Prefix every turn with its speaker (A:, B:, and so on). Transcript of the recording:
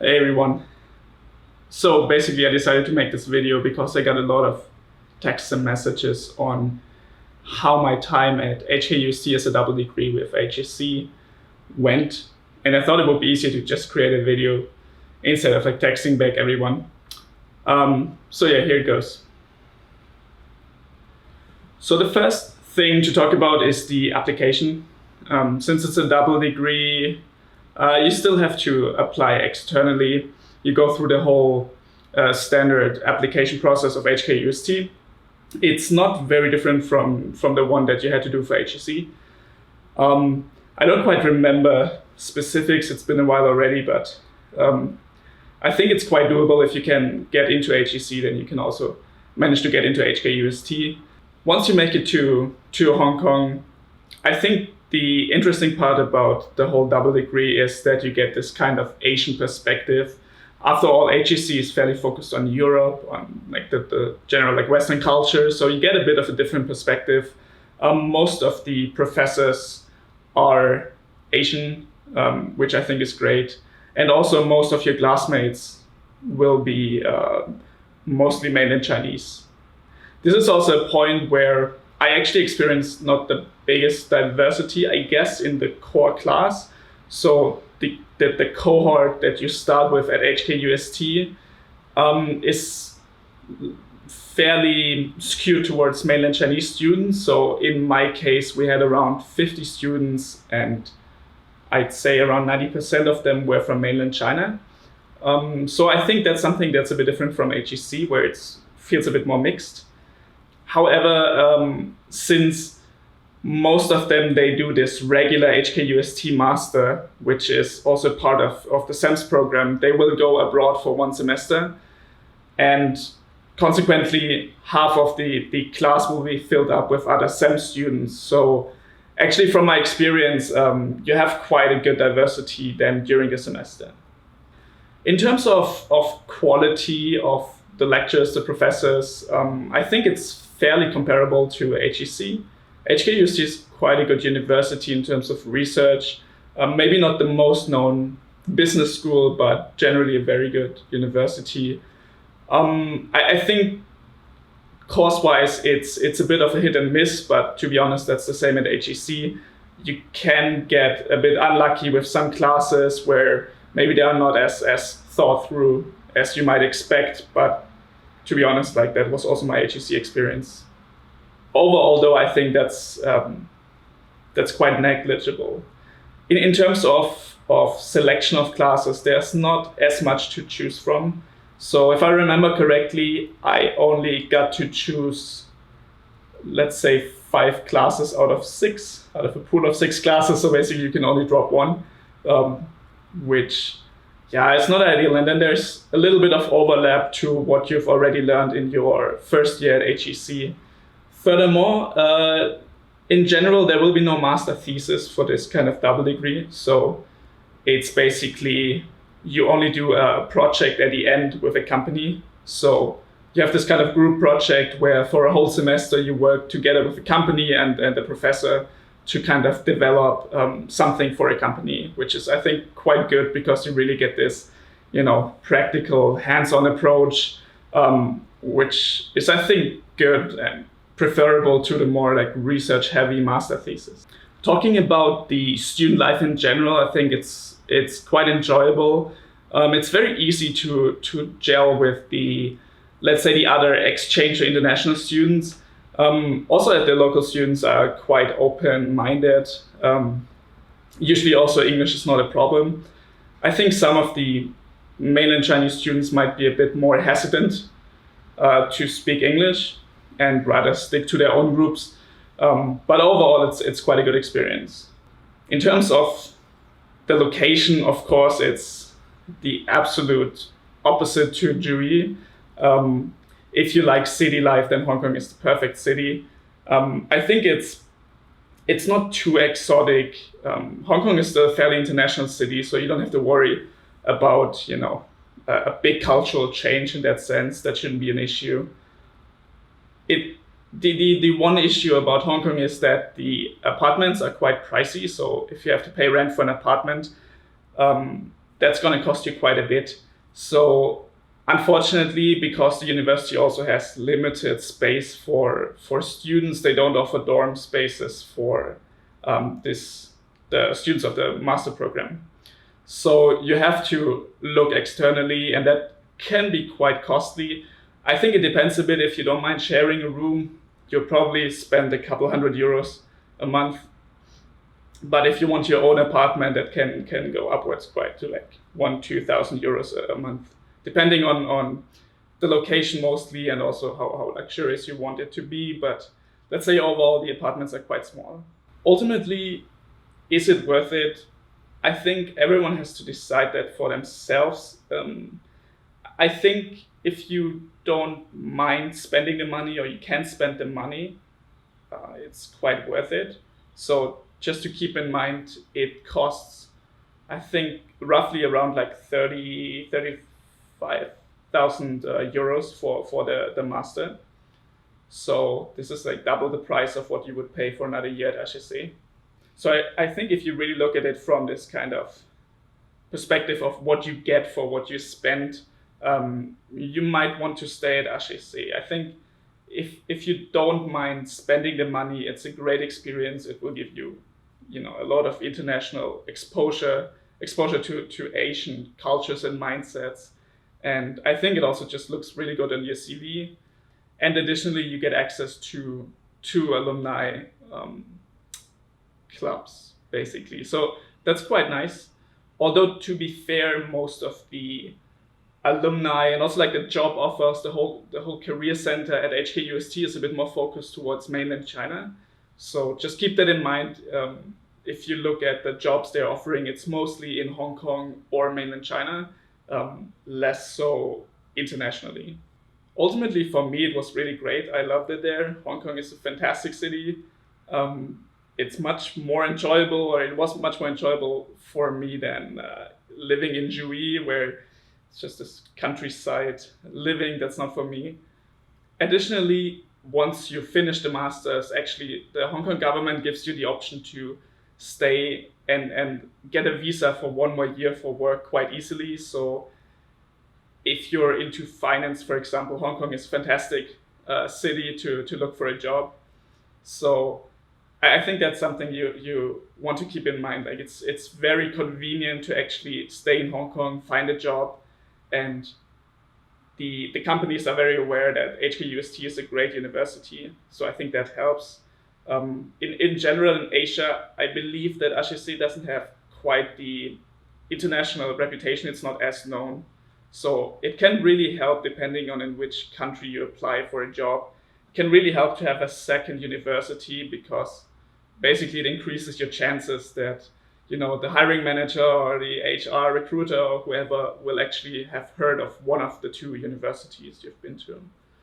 A: Hey everyone. So basically I decided to make this video because I got a lot of texts and messages on how my time at HKUST as a double degree with HEC went. And I thought it would be easier to just create a video instead of like texting back everyone. So yeah, here it goes. So the first thing to talk about is the application. Since it's a double degree, you still have to apply externally. You go through the whole standard application process of HKUST. It's not very different from the one that you had to do for HEC. I don't quite remember specifics, it's been a while already, but I think it's quite doable. If you can get into HEC, then you can also manage to get into HKUST. Once you make it to Hong Kong, I think the interesting part about the whole double degree is that you get this kind of Asian perspective. After all, HEC is fairly focused on Europe, on like the general like Western culture, so you get a bit of a different perspective. Most of the professors are Asian, which I think is great. And also most of your classmates will be mostly mainland Chinese. This is also a point where I actually experienced not the biggest diversity, I guess, in the core class. So the cohort that you start with at HKUST is fairly skewed towards mainland Chinese students. So in my case, we had around 50 students, and I'd say around 90% of them were from mainland China. So I think that's something that's a bit different from HEC, where it feels a bit more mixed. However, since most of them, they do this regular HKUST master, which is also part of the SEMS program, they will go abroad for 1 semester. And consequently, half of the class will be filled up with other SEMS students. So actually, from my experience, you have quite a good diversity then during a semester. In terms of quality of the lectures, the professors, I think it's fairly comparable to HEC. HKUST is quite a good university in terms of research. Maybe not the most known business school, but generally a very good university. I think course-wise, it's a bit of a hit and miss, but to be honest, that's the same at HEC. You can get a bit unlucky with some classes where maybe they are not as thought through as you might expect, but to be honest, like that was also my HEC experience. Overall, though, I think that's quite negligible. In terms of selection of classes, there's not as much to choose from. So if I remember correctly, I only got to choose, let's say, 5 classes out of 6, out of a pool of 6 classes. So basically you can only drop 1, which, yeah, it's not ideal. And then there's a little bit of overlap to what you've already learned in your first year at HEC. Furthermore, in general, there will be no master thesis for this kind of double degree. So it's basically you only do a project at the end with a company. So you have this kind of group project where for a whole semester you work together with the company and the professor to kind of develop something for a company, which is, I think, quite good because you really get this, practical, hands-on approach, which is, I think, good and preferable to the more like research-heavy master thesis. Talking about the student life in general, I think it's quite enjoyable. It's very easy to gel with let's say the other exchange or international students. Also, the local students are quite open-minded. Usually also English is not a problem. I think some of the mainland Chinese students might be a bit more hesitant to speak English and rather stick to their own groups. But overall, it's quite a good experience. In terms of the location, of course, it's the absolute opposite to Jui. If you like city life, then Hong Kong is the perfect city. I think it's not too exotic. Hong Kong is still a fairly international city, so you don't have to worry about, a big cultural change in that sense. That shouldn't be an issue. The one issue about Hong Kong is that the apartments are quite pricey. So if you have to pay rent for an apartment, that's going to cost you quite a bit. So unfortunately, because the university also has limited space for students, they don't offer dorm spaces for the students of the master program. So you have to look externally, and that can be quite costly. I think it depends a bit. If you don't mind sharing a room, you'll probably spend a couple €100 a month. But if you want your own apartment, that can go upwards quite to like 1,000-2,000 euros a month, depending on the location mostly, and also how luxurious you want it to be. But let's say overall the apartments are quite small. Ultimately, is it worth it? I think everyone has to decide that for themselves. I think if you don't mind spending the money, or you can spend the money, it's quite worth it. So just to keep in mind, it costs, I think, roughly around like 35,000 euros for the master. So this is like double the price of what you would pay for another year at HEC. So I think if you really look at it from this kind of perspective of what you get for what you spend, you might want to stay at HEC. I think if you don't mind spending the money, it's a great experience. It will give you, a lot of international exposure to Asian cultures and mindsets. And I think it also just looks really good on your CV. And additionally, you get access to alumni clubs, basically. So that's quite nice. Although, to be fair, most of the alumni and also like the job offers, the whole career center at HKUST is a bit more focused towards mainland China. So just keep that in mind. If you look at the jobs they're offering, it's mostly in Hong Kong or mainland China, less so internationally. Ultimately, for me, it was really great. I loved it there. Hong Kong is a fantastic city. It's much more enjoyable, or it was much more enjoyable for me than living in Jui, where it's just this countryside living. That's not for me. Additionally, once you finish the masters, actually, the Hong Kong government gives you the option to stay and get a visa for 1 more year for work quite easily. So if you're into finance, for example, Hong Kong is a fantastic city to look for a job. So I think that's something you want to keep in mind. Like it's very convenient to actually stay in Hong Kong, find a job, and the companies are very aware that HKUST is a great university. So I think that helps. In general, in Asia, I believe that HEC doesn't have quite the international reputation. It's not as known. So it can really help, depending on in which country you apply for a job. It can really help to have a second university, because basically it increases your chances that the hiring manager or the HR recruiter or whoever will actually have heard of one of the 2 universities you've been to.